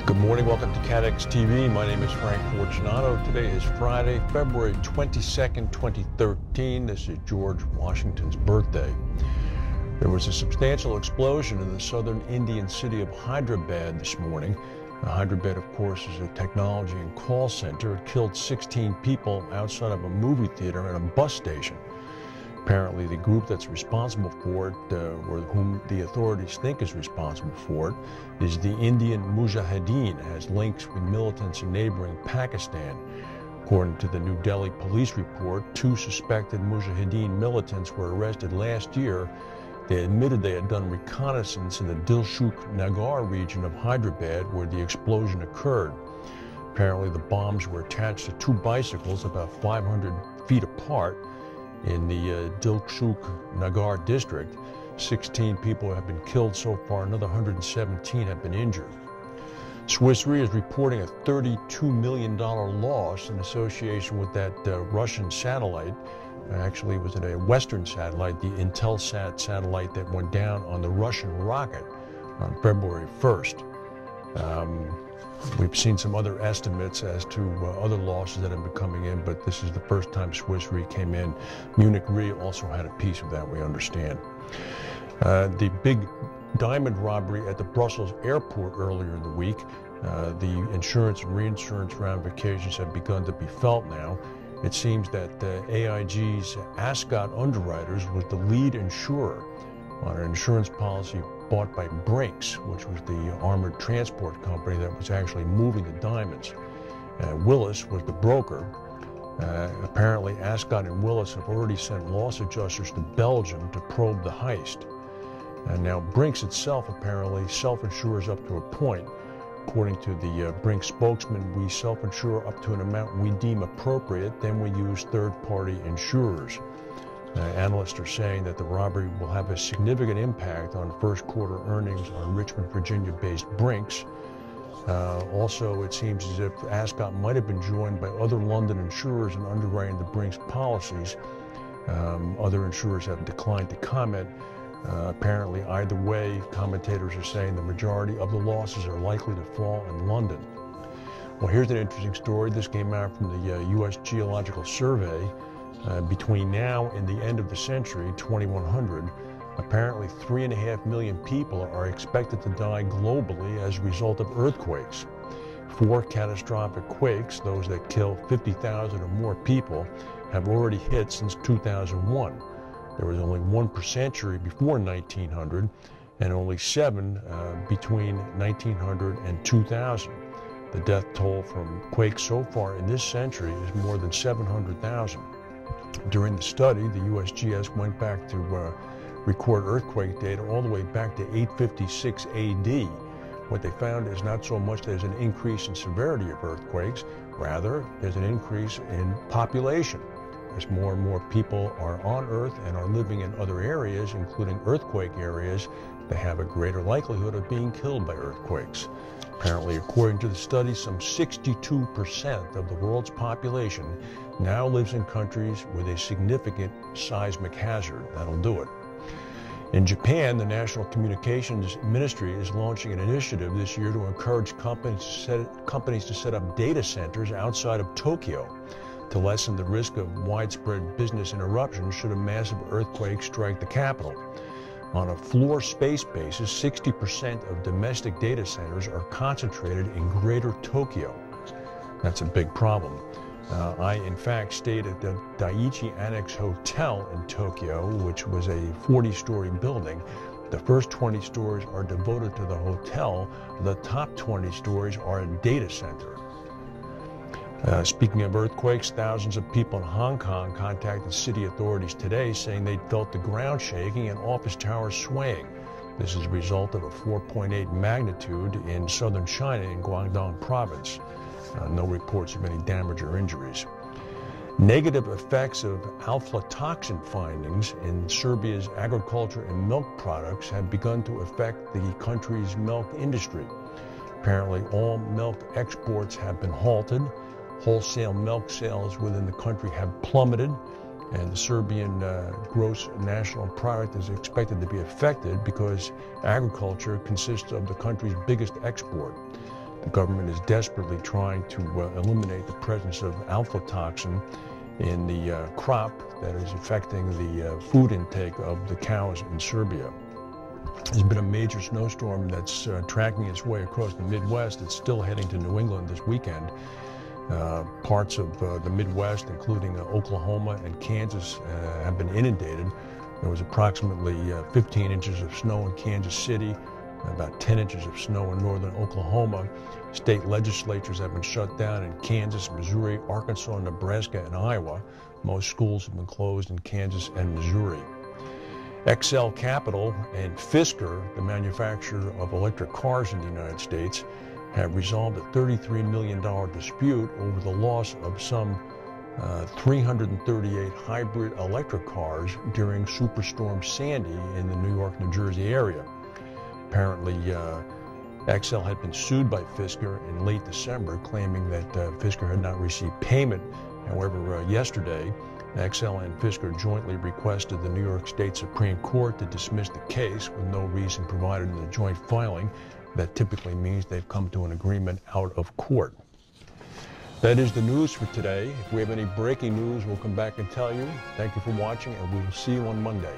Good morning, welcome to CATEX TV. My name is Frank Fortunato. Today is Friday, February 22nd, 2013. This is George Washington's birthday. There was a substantial explosion in the southern Indian city of Hyderabad this morning. Hyderabad, of course, is a technology and call center. It killed 16 people outside of a movie theater and a bus station. Apparently, the group that's responsible for it, or whom the authorities think is responsible for it, is the Indian Mujahideen, has links with militants in neighboring Pakistan. According to the New Delhi police report, 2 suspected Mujahideen militants were arrested last year. They admitted they had done reconnaissance in the Dilshuk Nagar region of Hyderabad where the explosion occurred. Apparently, the bombs were attached to 2 bicycles about 500 feet apart in the Dilshuk Nagar district. 16 people have been killed so far. Another 117 have been injured. Swiss Re is reporting a $32 million loss in association with that Russian satellite. Actually, it was a Western satellite, the Intelsat satellite that went down on the Russian rocket on February 1st. We've seen some other estimates as to other losses that have been coming in, but this is the first time Swiss Re came in. Munich Re also had a piece of that, we understand. The big diamond robbery at the Brussels airport earlier in the week, the insurance and reinsurance ramifications have begun to be felt now. It seems that AIG's Ascot Underwriters was the lead insurer on an insurance policy bought by Brinks, which was the armored transport company that was actually moving the diamonds. Willis was the broker. Apparently, Ascot and Willis have already sent loss adjusters to Belgium to probe the heist. Now, Brinks itself apparently self-insures up to a point. According to the Brinks spokesman, we self-insure up to an amount we deem appropriate, then we use third-party insurers. Analysts are saying that the robbery will have a significant impact on first quarter earnings on Richmond, Virginia-based Brinks. Also, it seems as if Ascot might have been joined by other London insurers in underwriting the Brinks policies. Other insurers have declined to comment. Apparently, either way, commentators are saying the majority of the losses are likely to fall in London. Well, here's an interesting story. This came out from the U.S. Geological Survey. Between now and the end of the century, 2100, apparently 3.5 million people are expected to die globally as a result of earthquakes. 4 catastrophic quakes, those that kill 50,000 or more people, have already hit since 2001. There was only 1 per century before 1900, and only 7 between 1900 and 2000. The death toll from quakes so far in this century is more than 700,000. During the study, the USGS went back to record earthquake data all the way back to 856 AD. What they found is not so much there's an increase in severity of earthquakes, rather there's an increase in population. As more and more people are on Earth and are living in other areas, including earthquake areas, they have a greater likelihood of being killed by earthquakes. Apparently, according to the study, some 62% of the world's population now lives in countries with a significant seismic hazard. That'll do it. In Japan, the National Communications Ministry is launching an initiative this year to encourage companies to set up data centers outside of Tokyo to lessen the risk of widespread business interruption should a massive earthquake strike the capital. On a floor space basis, 60% of domestic data centers are concentrated in Greater Tokyo. That's a big problem. I, in fact, stayed at the Daiichi Annex Hotel in Tokyo, which was a 40-story building. The first 20 stories are devoted to the hotel. The top 20 stories are a data center. Speaking of earthquakes, thousands of people in Hong Kong contacted city authorities today saying they'd felt the ground shaking and office towers swaying. This is a result of a 4.8 magnitude in southern China in Guangdong province. No reports of any damage or injuries. Negative effects of aflatoxin findings in Serbia's agriculture and milk products have begun to affect the country's milk industry. Apparently, all milk exports have been halted. Wholesale milk sales within the country have plummeted, and the Serbian gross national product is expected to be affected because agriculture consists of the country's biggest export. The government is desperately trying to eliminate the presence of aflatoxin in the crop that is affecting the food intake of the cows in Serbia. There's been a major snowstorm that's tracking its way across the Midwest. It's still heading to New England this weekend. Parts of the Midwest, including Oklahoma and Kansas, have been inundated. There was approximately 15 inches of snow in Kansas City, about 10 inches of snow in northern Oklahoma. State legislatures have been shut down in Kansas, Missouri, Arkansas, Nebraska, and Iowa. Most schools have been closed in Kansas and Missouri. XL Capital and Fisker, the manufacturer of electric cars in the United States, have resolved a $33 million dispute over the loss of some 338 hybrid electric cars during Superstorm Sandy in the New York, New Jersey area. Apparently, XL had been sued by Fisker in late December, claiming that Fisker had not received payment. However, yesterday, XL and Fisker jointly requested the New York State Supreme Court to dismiss the case with no reason provided in the joint filing. That typically means they've come to an agreement out of court. That is the news for today. If we have any breaking news, we'll come back and tell you. Thank you for watching, and we will see you on Monday.